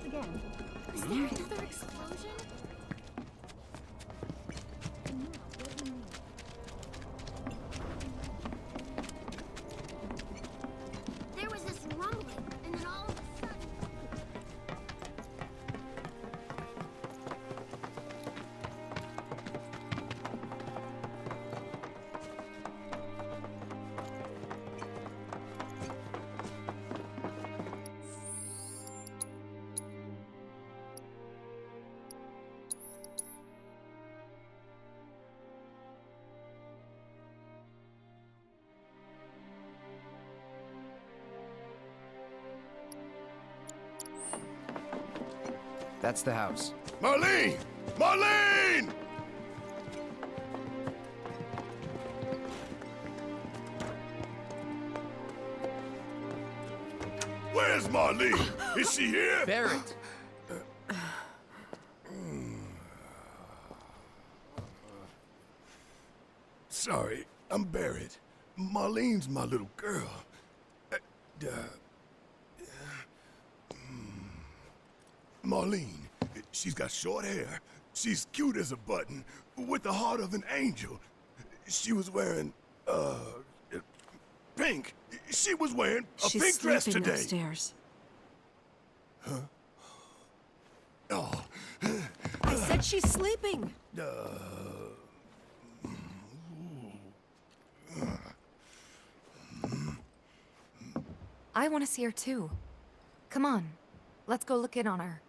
again. Is there another explosion? There was this rumbling, and then all of a sudden... That's the house. Marlene! Marlene! Where's Marlene? Is she here? Barrett! Sorry, I'm Barrett. Marlene's my little girl. Marlene, she's got short hair. She's cute as a button, with the heart of an angel. She was wearing, pink. She was wearing a pink dress today. Upstairs. Huh? Oh. I said she's sleeping. I want to see her too. Come on, let's go look in on her.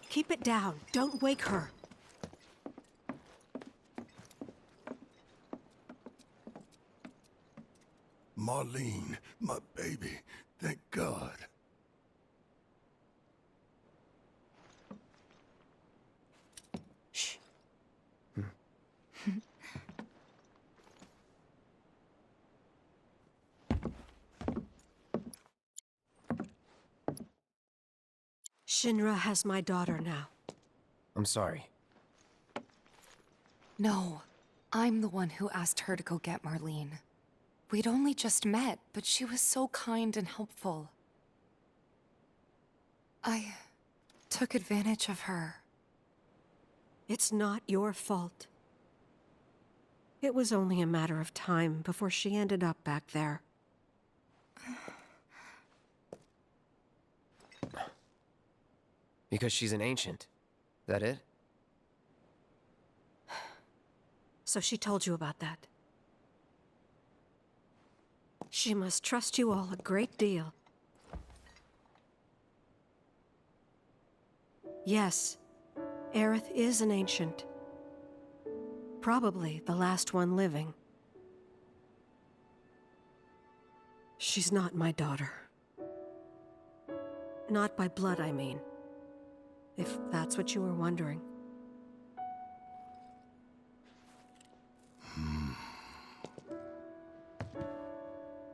Keep it down. Don't wake her. Marlene, my baby. Thank God. Shh. Shinra has my daughter now. I'm sorry. No, I'm the one who asked her to go get Marlene. We'd only just met, but she was so kind and helpful. I took advantage of her. It's not your fault. It was only a matter of time before she ended up back there. Because she's an ancient. That it? So she told you about that. She must trust you all a great deal. Yes, Aerith is an ancient. Probably the last one living. She's not my daughter. Not by blood, I mean. If that's what you were wondering.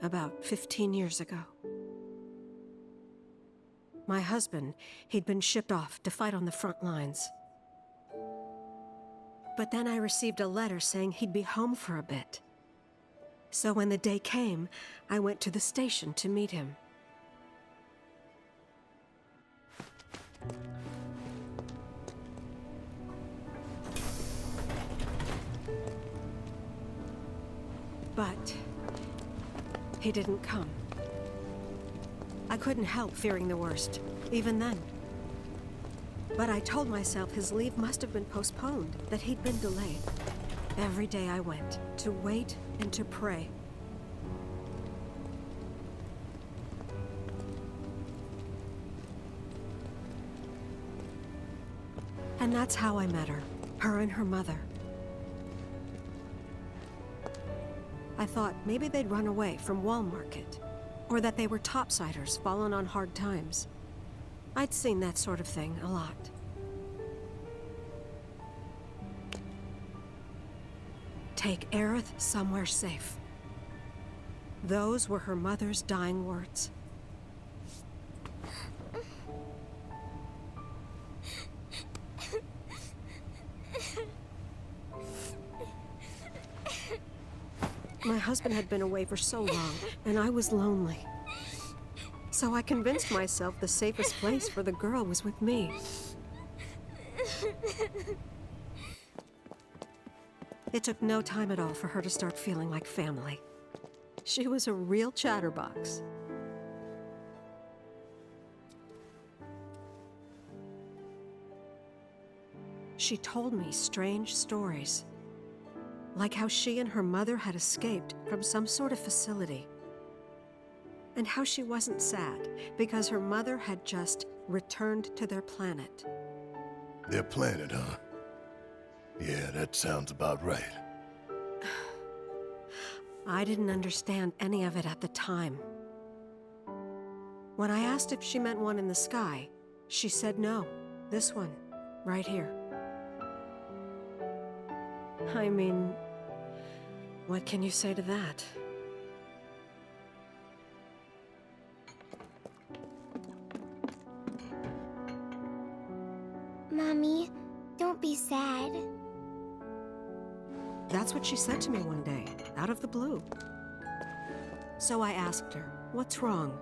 About 15 years ago. My husband, he'd been shipped off to fight on the front lines. But then I received a letter saying he'd be home for a bit. So when the day came, I went to the station to meet him. But he didn't come. I couldn't help fearing the worst, even then. But I told myself his leave must have been postponed, that he'd been delayed. Every day I went, to wait and to pray. And that's how I met her and her mother. I thought maybe they'd run away from Wall Market, or that they were topsiders fallen on hard times. I'd seen that sort of thing a lot. Take Aerith somewhere safe. Those were her mother's dying words. My husband had been away for so long, and I was lonely. So I convinced myself the safest place for the girl was with me. It took no time at all for her to start feeling like family. She was a real chatterbox. She told me strange stories, like how she and her mother had escaped from some sort of facility, and how she wasn't sad because her mother had just returned to their planet. Their planet, huh? Yeah, that sounds about right. I didn't understand any of it at the time. When I asked if she meant one in the sky, she said no. This one, right here. I mean, what can you say to that? Mommy, don't be sad. That's what she said to me one day, out of the blue. So I asked her, what's wrong?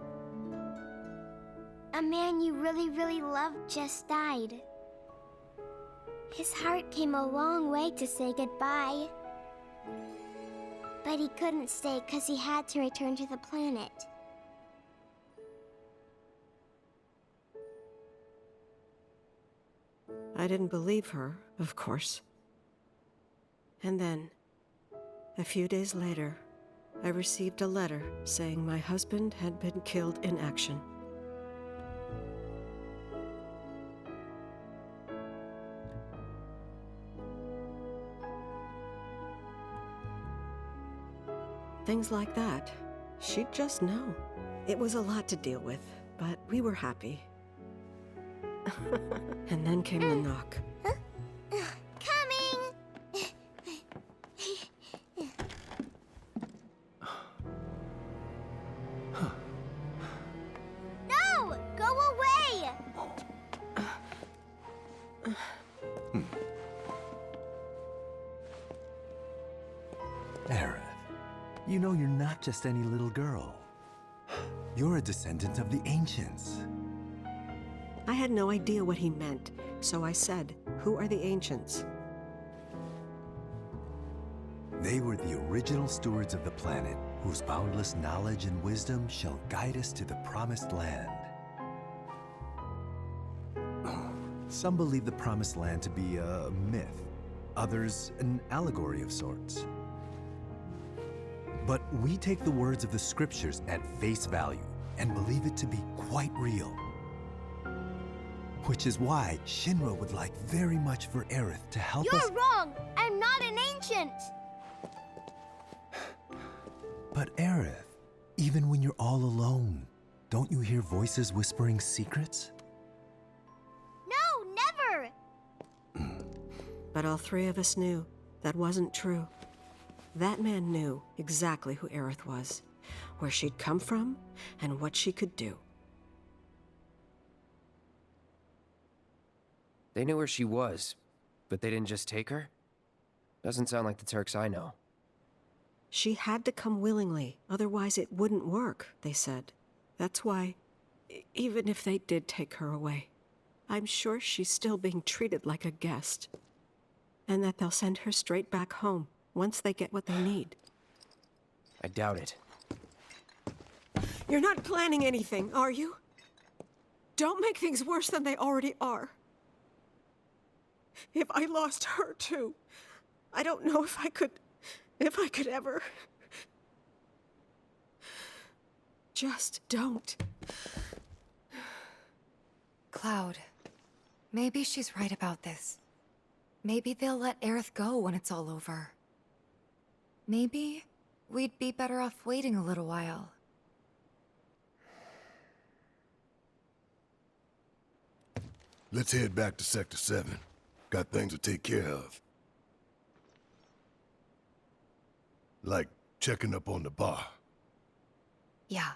A man you really, really loved just died. His heart came a long way to say goodbye. But he couldn't stay because he had to return to the planet. I didn't believe her, of course. And then, a few days later, I received a letter saying my husband had been killed in action. Things like that, she'd just know. It was a lot to deal with, but we were happy. And then came the knock. Coming! No! Go away! Aerith, you know you're not just any little girl. You're a descendant of the ancients. I had no idea what he meant, so I said, "Who are the ancients?" They were the original stewards of the planet, whose boundless knowledge and wisdom shall guide us to the promised land. Some believe the promised land to be a myth, others an allegory of sorts. But we take the words of the scriptures at face value and believe it to be quite real. Which is why Shinra would like very much for Aerith to help us— You're wrong! I'm not an ancient! But Aerith, even when you're all alone, don't you hear voices whispering secrets? No, never! But all three of us knew that wasn't true. That man knew exactly who Aerith was, where she'd come from, and what she could do. They knew where she was, but they didn't just take her? Doesn't sound like the Turks I know. She had to come willingly, otherwise it wouldn't work, they said. That's why, even if they did take her away, I'm sure she's still being treated like a guest. And that they'll send her straight back home once they get what they need. I doubt it. You're not planning anything, are you? Don't make things worse than they already are. If I lost her too, I don't know if I could ever. Just don't. Cloud, maybe she's right about this. Maybe they'll let Aerith go when it's all over. Maybe we'd be better off waiting a little while. Let's head back to Sector 7. Got things to take care of. Like checking up on the bar. Yeah.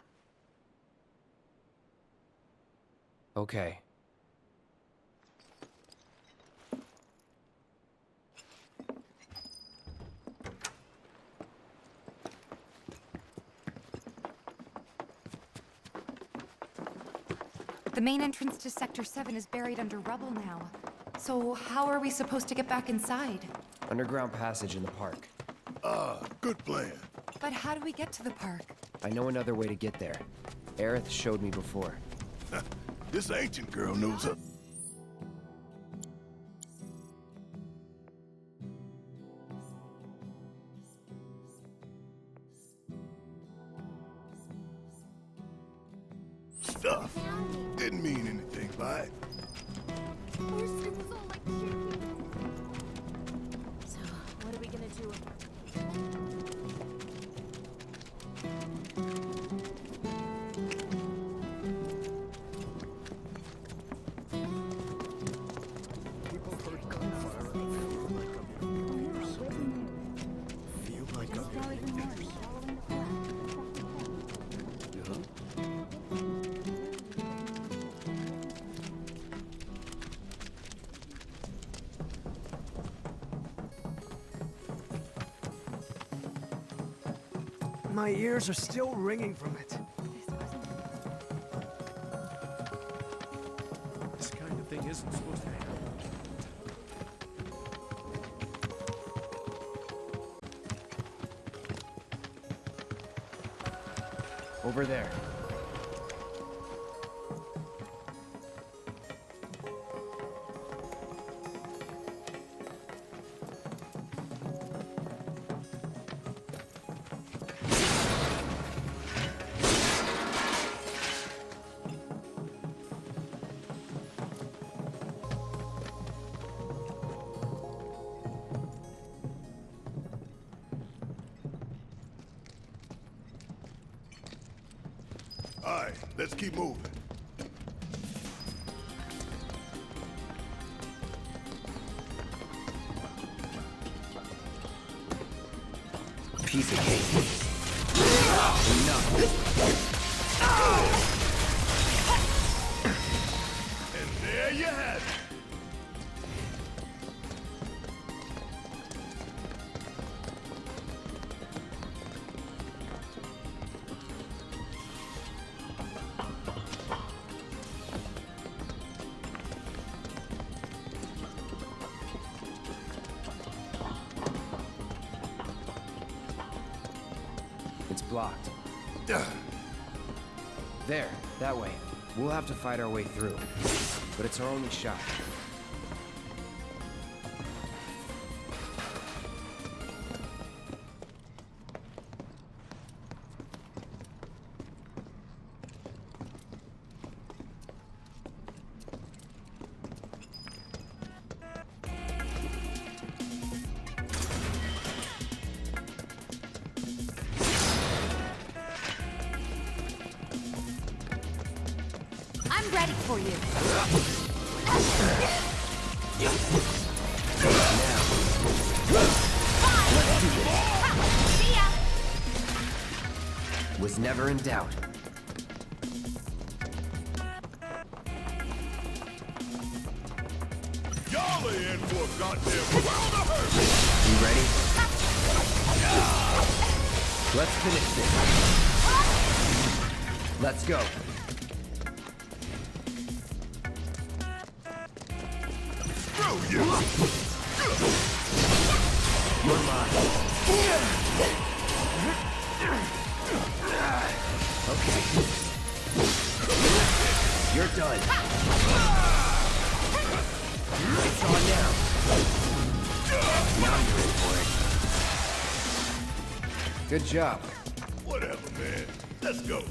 Okay. The main entrance to Sector 7 is buried under rubble now. So how are we supposed to get back inside? Underground passage in the park. Good plan. But how do we get to the park? I know another way to get there. Aerith showed me before. This ancient girl knows her. Stuff. Didn't mean anything by it. So, what are we gonna do? My ears are still ringing from it. This kind of thing isn't supposed to happen. Over there. All right, let's keep moving. Piece of cake. Enough. And there you have it. It's blocked. There, that way. We'll have to fight our way through. But it's our only shot. I'm ready for you. See ya! Was never in doubt. Y'all are in for a goddamn world of hurt. You ready? Let's finish this. Let's go. Screw you. You're mine. Okay. You're done. It's on now. Now you're in for it. Good job. Whatever, man. Let's go.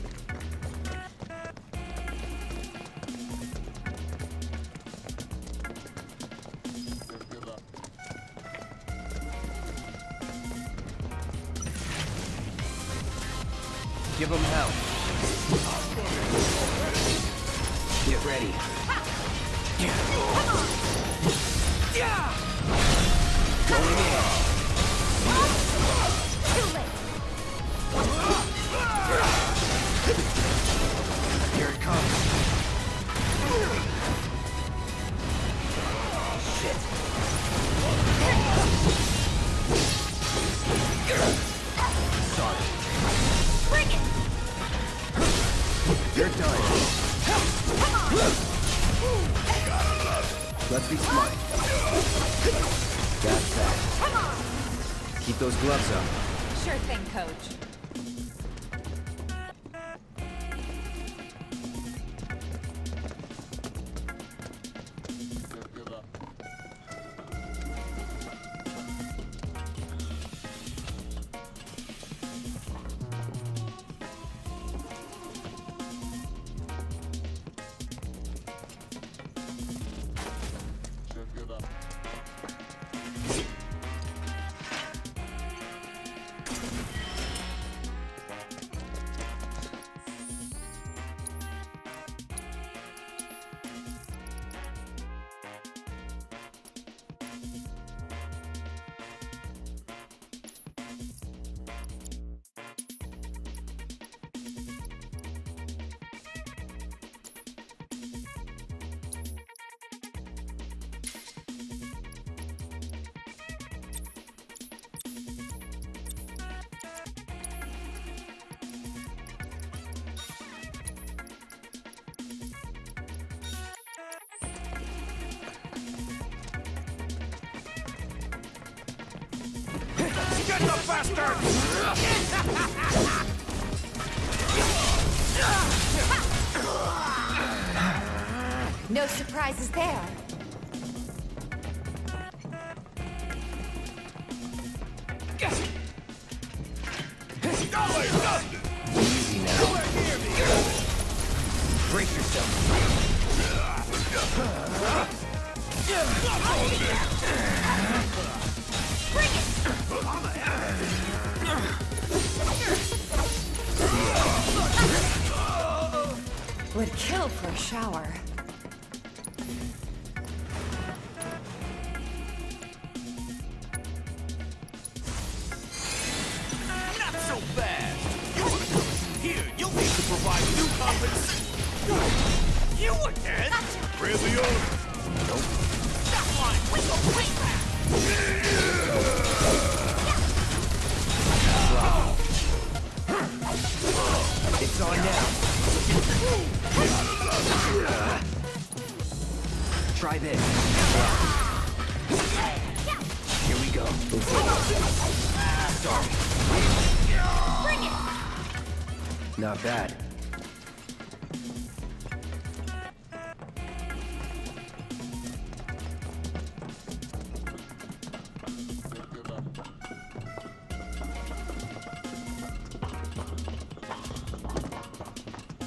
Give them hell. Get ready. Going in. Here it comes. Shit. Sorry. Bring it! You're done. Let's be smart. That's that. Keep those gloves up. Sure thing, Coach. Get the bastard! No surprises there. Easy now. Brace yourself. Would kill for a shower. Not so bad. You want to come here, you'll need to provide new compensation. You again? Raise the order. That line, we go way back. It's on now. Try this. Here we go. Sorry. Bring it! Not bad.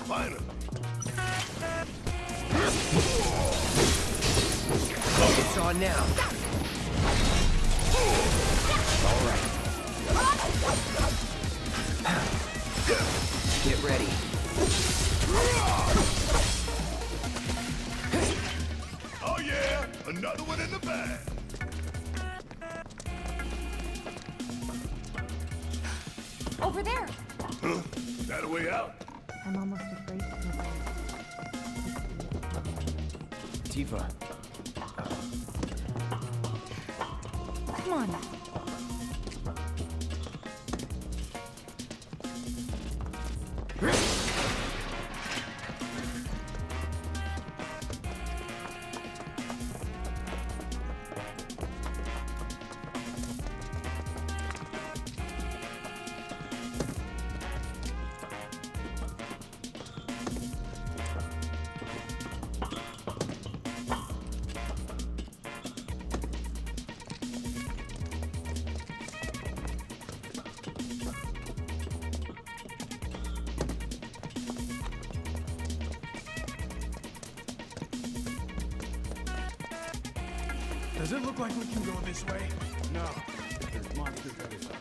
Finally. It's on now. All right. Get ready. Oh yeah, another one in the bag. Over there. Huh? That a way out? I'm almost afraid to go. Tifa. Come on. Does it look like we can go this way? No. There's monsters everywhere.